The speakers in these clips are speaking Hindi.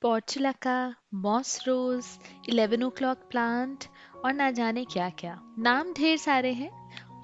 पोर्चुलाका, मॉस रोज, 11 o'clock प्लांट और ना जाने क्या क्या नाम ढेर सारे हैं।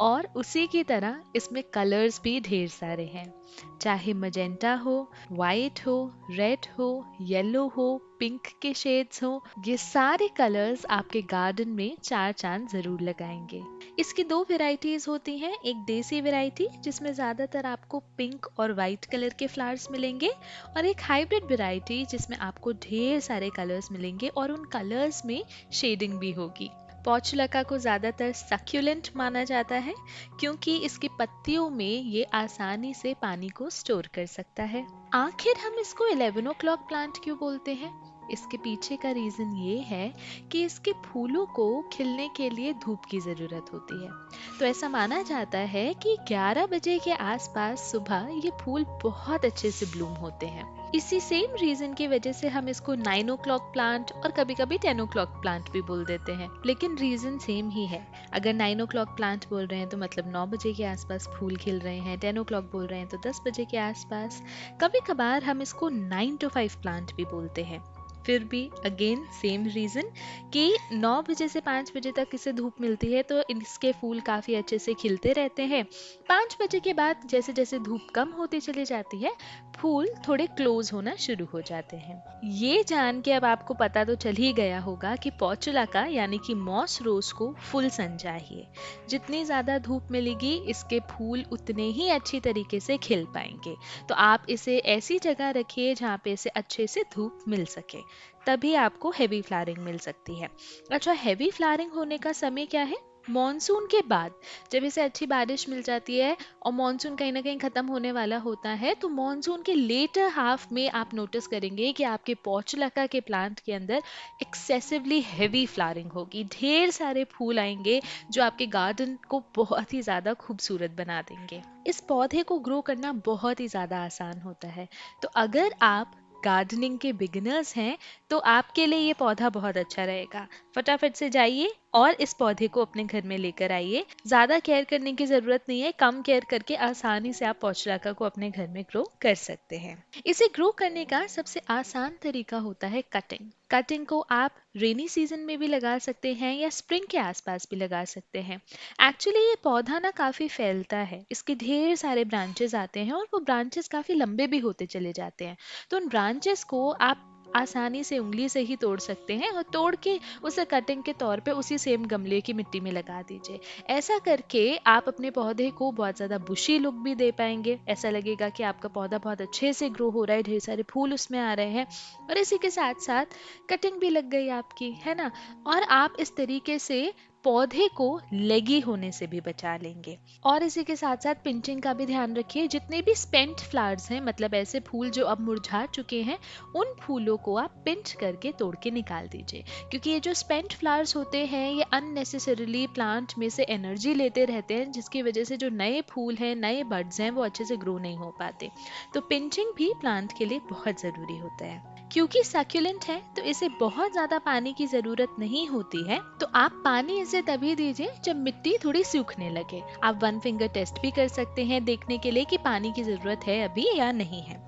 और उसी की तरह इसमें कलर्स भी ढेर सारे हैं। चाहे मजेंटा हो, वाइट हो, रेड हो, येलो हो, पिंक के शेड्स हो, ये सारे कलर्स आपके गार्डन में चार चांद जरूर लगाएंगे। इसकी दो वेराइटीज होती हैं, एक देसी वेराइटी जिसमें ज्यादातर आपको पिंक और वाइट कलर के फ्लावर्स मिलेंगे, और एक हाइब्रिड वेराइटी जिसमें आपको ढेर सारे कलर्स मिलेंगे और उन कलर्स में शेडिंग भी होगी। पोर्चुलाका को ज़्यादातर सक्यूलेंट माना जाता है क्योंकि इसकी पत्तियों में ये आसानी से पानी को स्टोर कर सकता है। आखिर हम इसको 11 o'clock प्लांट क्यों बोलते हैं? इसके पीछे का रीजन ये है कि इसके फूलों को खिलने के लिए धूप की जरूरत होती है। तो ऐसा माना जाता है कि 11 बजे के आसपास सुबह ये फूल बहुत अच्छे से ब्लूम होते हैं। इसी सेम रीजन की वजह से हम इसको 9 o'clock प्लांट और कभी कभी 10 o'clock प्लांट भी बोल देते हैं, लेकिन रीजन सेम ही है। अगर 9 o'clock प्लांट बोल रहे हैं तो मतलब 9 बजे के आसपास फूल खिल रहे हैं, 10 o'clock बोल रहे हैं तो 10 बजे के आसपास। कभी कभार हम इसको 9 to 5 प्लांट भी बोलते हैं। फिर भी अगेन सेम रीजन कि 9 बजे से 5 बजे तक इसे धूप मिलती है तो इसके फूल काफी अच्छे से खिलते रहते हैं। 5 बजे के बाद जैसे जैसे धूप कम होती चली जाती है, फूल थोड़े क्लोज होना शुरू हो जाते हैं। ये जान के अब आपको पता तो चल ही गया होगा कि पोर्चुलाका यानी कि मॉस रोज को फुल सन चाहिए। जितनी ज्यादा धूप मिलेगी इसके फूल उतने ही अच्छी तरीके से खिल पाएंगे। तो आप इसे ऐसी जगह रखिए जहाँ पे इसे अच्छे से धूप मिल सके, तभी आपको हेवी फ्लावरिंग मिल सकती है। अच्छा, हेवी फ्लावरिंग होने का समय क्या है? मॉनसून के बाद, जब इसे अच्छी बारिश मिल जाती है और मॉनसून कहीं ना कहीं खत्म होने वाला होता है, तो मॉनसून के लेटर हाफ में आप नोटिस करेंगे कि आपके पोर्चुलाका के प्लांट के अंदर एक्सेसिवली हेवी फ्लावरिंग होगी, ढेर सारे फूल आएंगे जो आपके गार्डन को बहुत ही ज्यादा खूबसूरत बना देंगे। इस पौधे को ग्रो करना बहुत ही ज्यादा आसान होता है। तो अगर आप गार्डनिंग के बिगिनर्स हैं तो आपके लिए ये पौधा बहुत अच्छा रहेगा। फटाफट से जाइए और इस पौधे को अपने घर में लेकर आइए। ज्यादा केयर करने की जरूरत नहीं है, कम केयर करके आसानी से आप पोर्चुलाका को अपने घर में ग्रो कर सकते हैं। इसे ग्रो करने का सबसे आसान तरीका होता है कटिंग। कटिंग को आप रेनी सीजन में भी लगा सकते हैं या स्प्रिंग के आसपास भी लगा सकते हैं। एक्चुअली ये पौधा ना काफी फैलता है, इसके ढेर सारे ब्रांचेस आते हैं और वो ब्रांचेस काफी लंबे भी होते चले जाते हैं। तो उन ब्रांचेस को आप आसानी से उंगली से ही तोड़ सकते हैं और तोड़ के उसे कटिंग के तौर पे उसी सेम गमले की मिट्टी में लगा दीजिए। ऐसा करके आप अपने पौधे को बहुत ज्यादा बुशी लुक भी दे पाएंगे। ऐसा लगेगा कि आपका पौधा बहुत अच्छे से ग्रो हो रहा है, ढेर सारे फूल उसमें आ रहे हैं और इसी के साथ साथ कटिंग भी लग गई आपकी, है ना। और आप इस तरीके से पौधे को लेगी होने से भी बचा लेंगे। और इसी के साथ साथ पिंचिंग का भी ध्यान रखिए। जितने भी स्पेंट फ्लावर्स हैं, मतलब ऐसे फूल जो अब मुरझा चुके हैं, उन फूलों को आप पिंच करके तोड़ के निकाल दीजिए, क्योंकि ये जो स्पेंट फ्लावर्स होते हैं ये अननेसेसरीली प्लांट में से एनर्जी लेते रहते हैं, जिसकी वजह से जो नए फूल हैं, नए बड्स हैं, वो अच्छे से ग्रो नहीं हो पाते। तो पिंचिंग भी प्लांट के लिए बहुत जरूरी होता है। क्योंकि सक्यूलेंट है तो इसे बहुत ज्यादा पानी की जरूरत नहीं होती है, तो आप पानी इसे तभी दीजिए जब मिट्टी थोड़ी सूखने लगे। आप 1 फिंगर टेस्ट भी कर सकते हैं देखने के लिए कि पानी की जरूरत है अभी या नहीं है।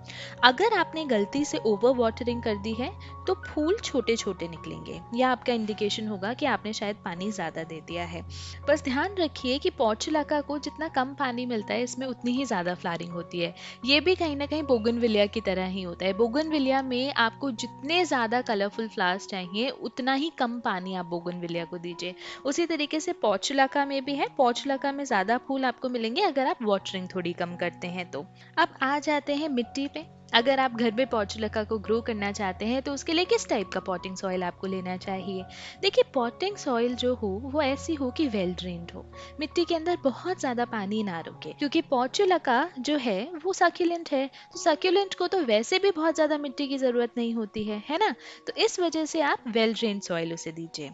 अगर आपने गलती से ओवर वाटरिंग कर दी है तो फूल छोटे छोटे निकलेंगे, यह आपका इंडिकेशन होगा कि आपने शायद पानी ज्यादा दे दिया है। बस ध्यान रखिए कि पोर्चुलाका को जितना कम पानी मिलता है इसमें उतनी ही ज्यादा फ्लावरिंग होती है। ये भी कहीं ना कहीं बोगनविलिया की तरह ही होता है। बोगनविलिया में आपको जितने ज्यादा कलरफुल फ्लावर्स चाहिए उतना ही कम पानी आप बोगनविलिया को दीजिए। उसी तरीके से पोर्चुलाका में भी है, पोर्चुलाका में ज्यादा फूल आपको मिलेंगे अगर आप वाटरिंग थोड़ी कम करते हैं तो। अब आ जाते हैं मिट्टी पे। अगर आप घर में पोर्चुलाका को ग्रो करना चाहते हैं तो उसके लिए किस टाइप का पॉटिंग सॉइल आपको लेना चाहिए? देखिए, पॉटिंग सॉइल जो हो वो ऐसी हो कि वेल ड्रेन्ड हो, मिट्टी के अंदर बहुत ज्यादा पानी ना रुके, क्योंकि पोर्चुलाका जो है वो सक्यूलेंट है, तो सक्यूलेंट को तो वैसे भी बहुत ज्यादा मिट्टी की जरूरत नहीं होती है ना। तो इस वजह से आप वेल ड्रेन्ड सॉइल उसे दीजिए।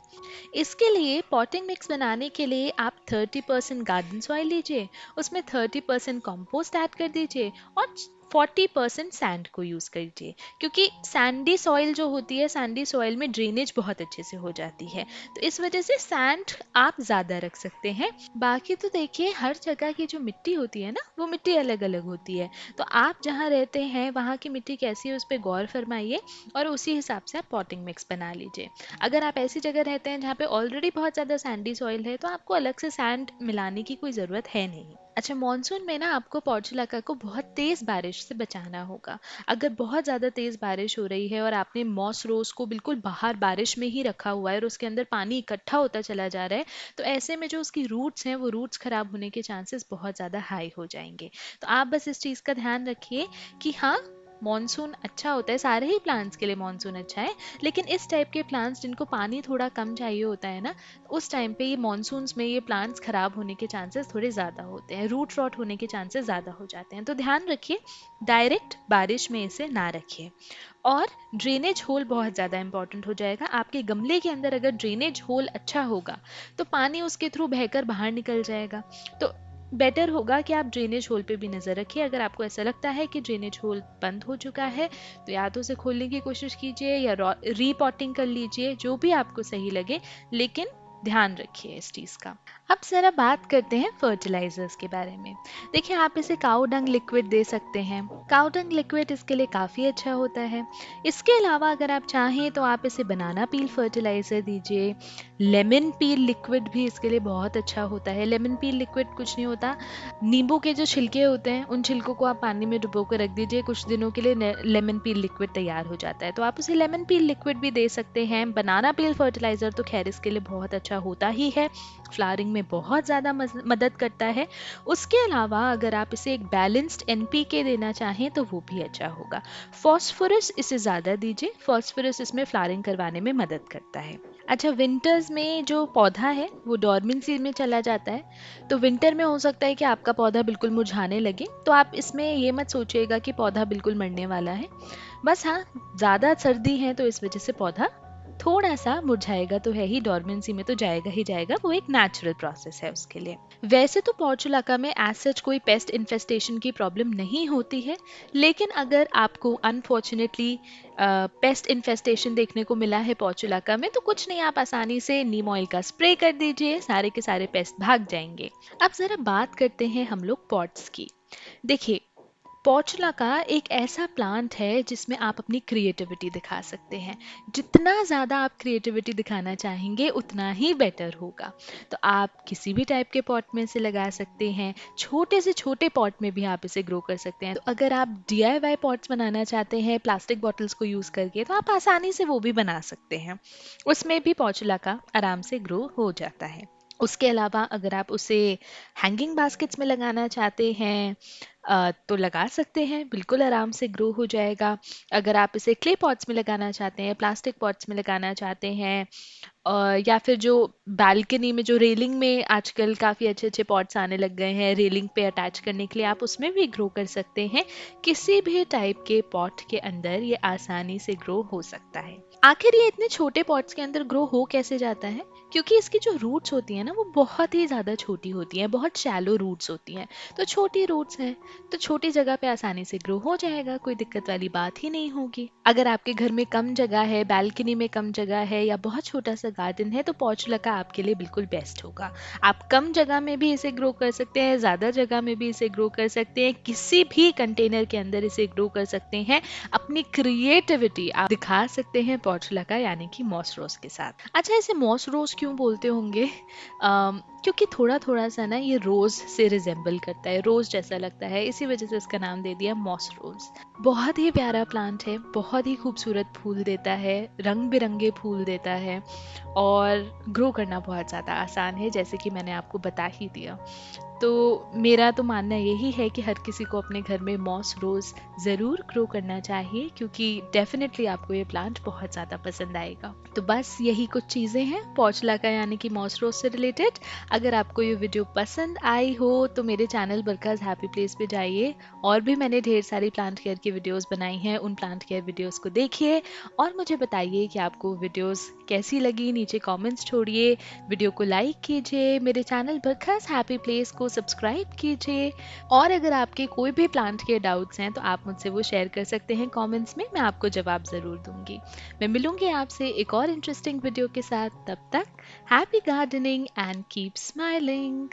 इसके लिए पॉटिंग मिक्स बनाने के लिए आप 30% गार्डन सॉइल लीजिए, उसमें 30% कंपोस्ट ऐड कर दीजिए और 40% सैंड को यूज़ कीजिए, क्योंकि सैंडी सॉइल जो होती है, सैंडी सॉइल में ड्रेनेज बहुत अच्छे से हो जाती है, तो इस वजह से सैंड आप ज़्यादा रख सकते हैं। बाकी तो देखिए, हर जगह की जो मिट्टी होती है ना, वो मिट्टी अलग अलग होती है, तो आप जहाँ रहते हैं वहाँ की मिट्टी कैसी है उस पर गौर फरमाइए और उसी हिसाब से आप पॉटिंग मिक्स बना लीजिए। अगर आप ऐसी जगह रहते हैं जहाँ पे ऑलरेडी बहुत ज़्यादा सैंडी सॉइल है, तो आपको अलग से सैंड मिलाने की कोई ज़रूरत है नहीं। अच्छा, मॉनसून में ना आपको पोर्चुलाका को बहुत तेज़ बारिश से बचाना होगा। अगर बहुत ज़्यादा तेज़ बारिश हो रही है और आपने मॉस रोज़ को बिल्कुल बाहर बारिश में ही रखा हुआ है और उसके अंदर पानी इकट्ठा होता चला जा रहा है, तो ऐसे में जो उसकी रूट्स हैं वो रूट्स ख़राब होने के चांसेस बहुत ज़्यादा हाई हो जाएंगे। तो आप बस इस चीज़ का ध्यान रखिए कि हाँ, मॉनसून अच्छा होता है, सारे ही प्लांट्स के लिए मॉनसून अच्छा है, लेकिन इस टाइप के प्लांट्स जिनको पानी थोड़ा कम चाहिए होता है ना, उस टाइम पे ये मॉनसून्स में ये प्लांट्स खराब होने के चांसेस थोड़े ज़्यादा होते हैं, रूट रॉट होने के चांसेस ज़्यादा हो जाते हैं। तो ध्यान रखिए, डायरेक्ट बारिश में इसे ना रखिए। और ड्रेनेज होल बहुत ज़्यादा इंपॉर्टेंट हो जाएगा। आपके गमले के अंदर अगर ड्रेनेज होल अच्छा होगा तो पानी उसके थ्रू बहकर बाहर निकल जाएगा। तो बेटर होगा कि आप ड्रेनेज होल पे भी नज़र रखिए। अगर आपको ऐसा लगता है कि ड्रेनेज होल बंद हो चुका है, तो या तो उसे खोलने की कोशिश कीजिए या रीपॉटिंग कर लीजिए, जो भी आपको सही लगे, लेकिन ध्यान रखिए इस चीज़ का। अब ज़रा बात करते हैं फर्टिलाइजर्स के बारे में। देखिए, आप इसे काऊ डंग लिक्विड दे सकते हैं। काऊ डंग लिक्विड इसके लिए काफ़ी अच्छा होता है। इसके अलावा अगर आप चाहें तो आप इसे बनाना पील फर्टिलाइज़र दीजिए। लेमन पील लिक्विड भी इसके लिए बहुत अच्छा होता है। लेमन पील लिक्विड कुछ नहीं होता, नींबू के जो छिलके होते हैं उन छिलकों को आप पानी में डुबो कर रख दीजिए, कुछ दिनों के लिए लेमन पील लिक्विड तैयार हो जाता है, तो आप उसे लेमन पील लिक्विड भी दे सकते हैं। बनाना पील फर्टिलाइज़र तो खैर इसके लिए बहुत अच्छा होता ही है, फ्लावरिंग में बहुत ज़्यादा मदद करता है। उसके अलावा अगर आप इसे एक बैलेंस्ड एनपीके देना चाहें तो वो भी अच्छा होगा। फॉस्फोरस इसे ज़्यादा दीजिए, फॉस्फोरस इसमें फ्लावरिंग करवाने में मदद करता है। अच्छा, विंटर्स में जो पौधा है वो डॉर्मेंसी में चला जाता है, तो विंटर में हो सकता है कि आपका पौधा बिल्कुल मुरझाने लगे, तो आप इसमें ये मत सोचिएगा कि पौधा बिल्कुल मरने वाला है। बस हाँ, ज़्यादा सर्दी है तो इस वजह से पौधा थोड़ा सा मुरझाएगा तो है ही, डॉर्मेंसी में तो जाएगा ही जाएगा, वो एक नेचुरल प्रोसेस है उसके लिए। वैसे तो पोर्चुलाका में एज सच कोई पेस्ट इन्फेस्टेशन की प्रॉब्लम नहीं होती है, लेकिन अगर आपको अनफॉर्चुनेटली पेस्ट इन्फेस्टेशन देखने को मिला है पोर्चुलाका में, तो कुछ नहीं, आप आसानी से नीम ऑयल का स्प्रे कर दीजिए, सारे के सारे पेस्ट भाग जाएंगे। अब ज़रा बात करते हैं हम लोग पॉट्स की। देखिए, पोर्चुलाका एक ऐसा प्लांट है जिसमें आप अपनी क्रिएटिविटी दिखा सकते हैं। जितना ज़्यादा आप क्रिएटिविटी दिखाना चाहेंगे उतना ही बेटर होगा। तो आप किसी भी टाइप के पॉट में इसे लगा सकते हैं, छोटे से छोटे पॉट में भी आप इसे ग्रो कर सकते हैं। तो अगर आप DIY पॉट्स बनाना चाहते हैं प्लास्टिक बॉटल्स को यूज़ करके, तो आप आसानी से वो भी बना सकते हैं, उसमें भी पोर्चुलाका आराम से ग्रो हो जाता है। उसके अलावा अगर आप उसे हैंगिंग बास्केट्स में लगाना चाहते हैं तो लगा सकते हैं, बिल्कुल आराम से ग्रो हो जाएगा। अगर आप इसे क्ले पॉट्स में लगाना चाहते हैं, प्लास्टिक पॉट्स में लगाना चाहते हैं, या फिर जो बालकनी में जो रेलिंग में आजकल काफ़ी अच्छे अच्छे पॉट्स आने लग गए हैं रेलिंग पे अटैच करने के लिए, आप उसमें भी ग्रो कर सकते हैं। किसी भी टाइप के पॉट के अंदर ये आसानी से ग्रो हो सकता है। आखिर ये इतने छोटे पॉट्स के अंदर ग्रो हो कैसे जाता है? क्योंकि इसकी जो रूट्स होती हैं ना, वो बहुत ही ज़्यादा छोटी होती हैं, बहुत शैलो रूट्स होती हैं। तो छोटी रूट्स हैं तो छोटी जगह पे आसानी से ग्रो हो जाएगा, कोई दिक्कत वाली बात ही नहीं होगी। अगर आपके घर में कम जगह है, बैल्कनी में कम जगह है या बहुत छोटा सा गार्डन है, तो पोर्चुलाका आपके लिए बिल्कुल बेस्ट होगा। आप कम जगह में भी इसे ग्रो कर सकते हैं, ज़्यादा जगह में भी इसे ग्रो कर सकते हैं, किसी भी कंटेनर के अंदर इसे ग्रो कर सकते हैं। अपनी क्रिएटिविटी आप दिखा सकते हैं पोर्चुलाका यानी कि मॉस रोज के साथ। अच्छा, इसे मॉस रोज क्यों बोलते होंगे? क्योंकि थोड़ा थोड़ा सा ना ये रोज से रिजेंबल करता है, रोज जैसा लगता है, इसी वजह से इसका नाम दे दिया मॉस रोज। बहुत ही प्यारा प्लांट है, बहुत ही खूबसूरत फूल देता है, रंग बिरंगे फूल देता है और ग्रो करना बहुत ज़्यादा आसान है, जैसे कि मैंने आपको बता ही दिया। तो मेरा तो मानना यही है कि हर किसी को अपने घर में मॉस रोज़ ज़रूर ग्रो करना चाहिए, क्योंकि डेफिनेटली आपको ये प्लांट बहुत ज़्यादा पसंद आएगा। तो बस यही कुछ चीज़ें हैं पोर्चुलाका यानी कि मॉस रोज़ से रिलेटेड। अगर आपको ये वीडियो पसंद आई हो तो मेरे चैनल बरकाज़ हैप्पी प्लेस पे जाइए, और भी मैंने ढेर सारी प्लांट केयर की वीडियोस बनाई हैं, उन प्लांट केयर वीडियोस को देखिए और मुझे बताइए कि आपको वीडियोस कैसी लगी। नीचे कमेंट्स छोड़िए, वीडियो को लाइक कीजिए, मेरे चैनल बरकाज़ हैप्पी प्लेस को सब्सक्राइब कीजिए। और अगर आपके कोई भी प्लांट के डाउट्स हैं तो आप मुझसे वो शेयर कर सकते हैं कमेंट्स में, मैं आपको जवाब ज़रूर दूंगी। मैं मिलूंगी आपसे एक और इंटरेस्टिंग वीडियो के साथ, तब तक happy gardening and keep smiling.